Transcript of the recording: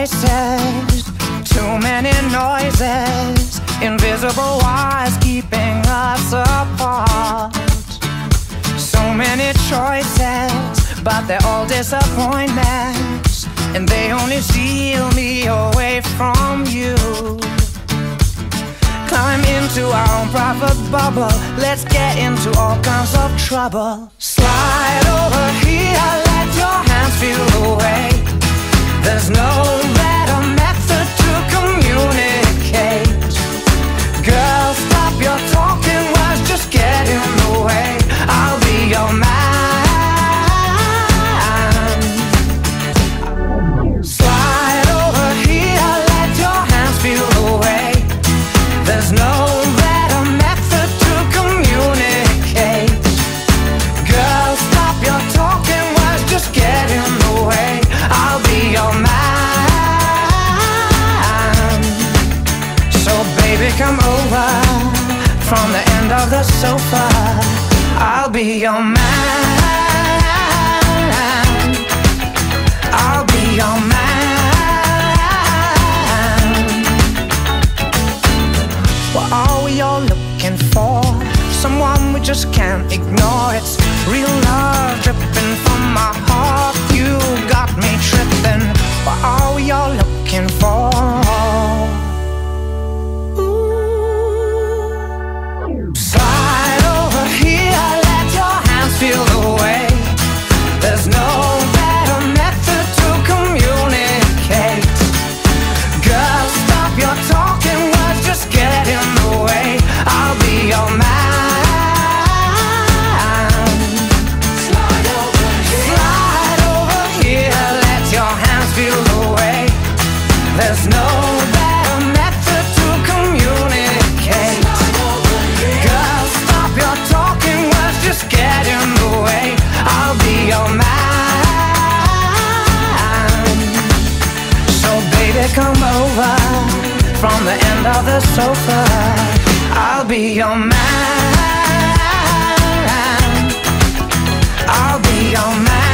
choices, too many noises, invisible wires keeping us apart. So many choices, but they're all disappointments, and they only steal me away from you. Climb into our own private bubble, let's get into all kinds of trouble. Slide over here, let your hands feel the way. There's no better method to communicate. Girl, stop your talking words, just get in the way. I'll be your man. Slide over here, let your hands feel the way. There's no better method to communicate. Girl, stop your talking words, just get in the way. I'll be your man. So baby, come over from the end of the sofa. I'll be your man. I'll be your man. What are we all looking for? Someone we just can't ignore. It's real love dripping from my heart. You got me tripping. What are we all looking for? Ooh. Slide over here, let your hands feel the way. There's no better method to communicate. Girl, stop your talking words, just get in the way. I'll be your man. Slide over here, let your hands feel the way. There's no better method to communicate. Girl, stop your talking words, just get in the way. I'll be your man. So baby, come over from the end of the sofa. I'll be your man. I'll be your man.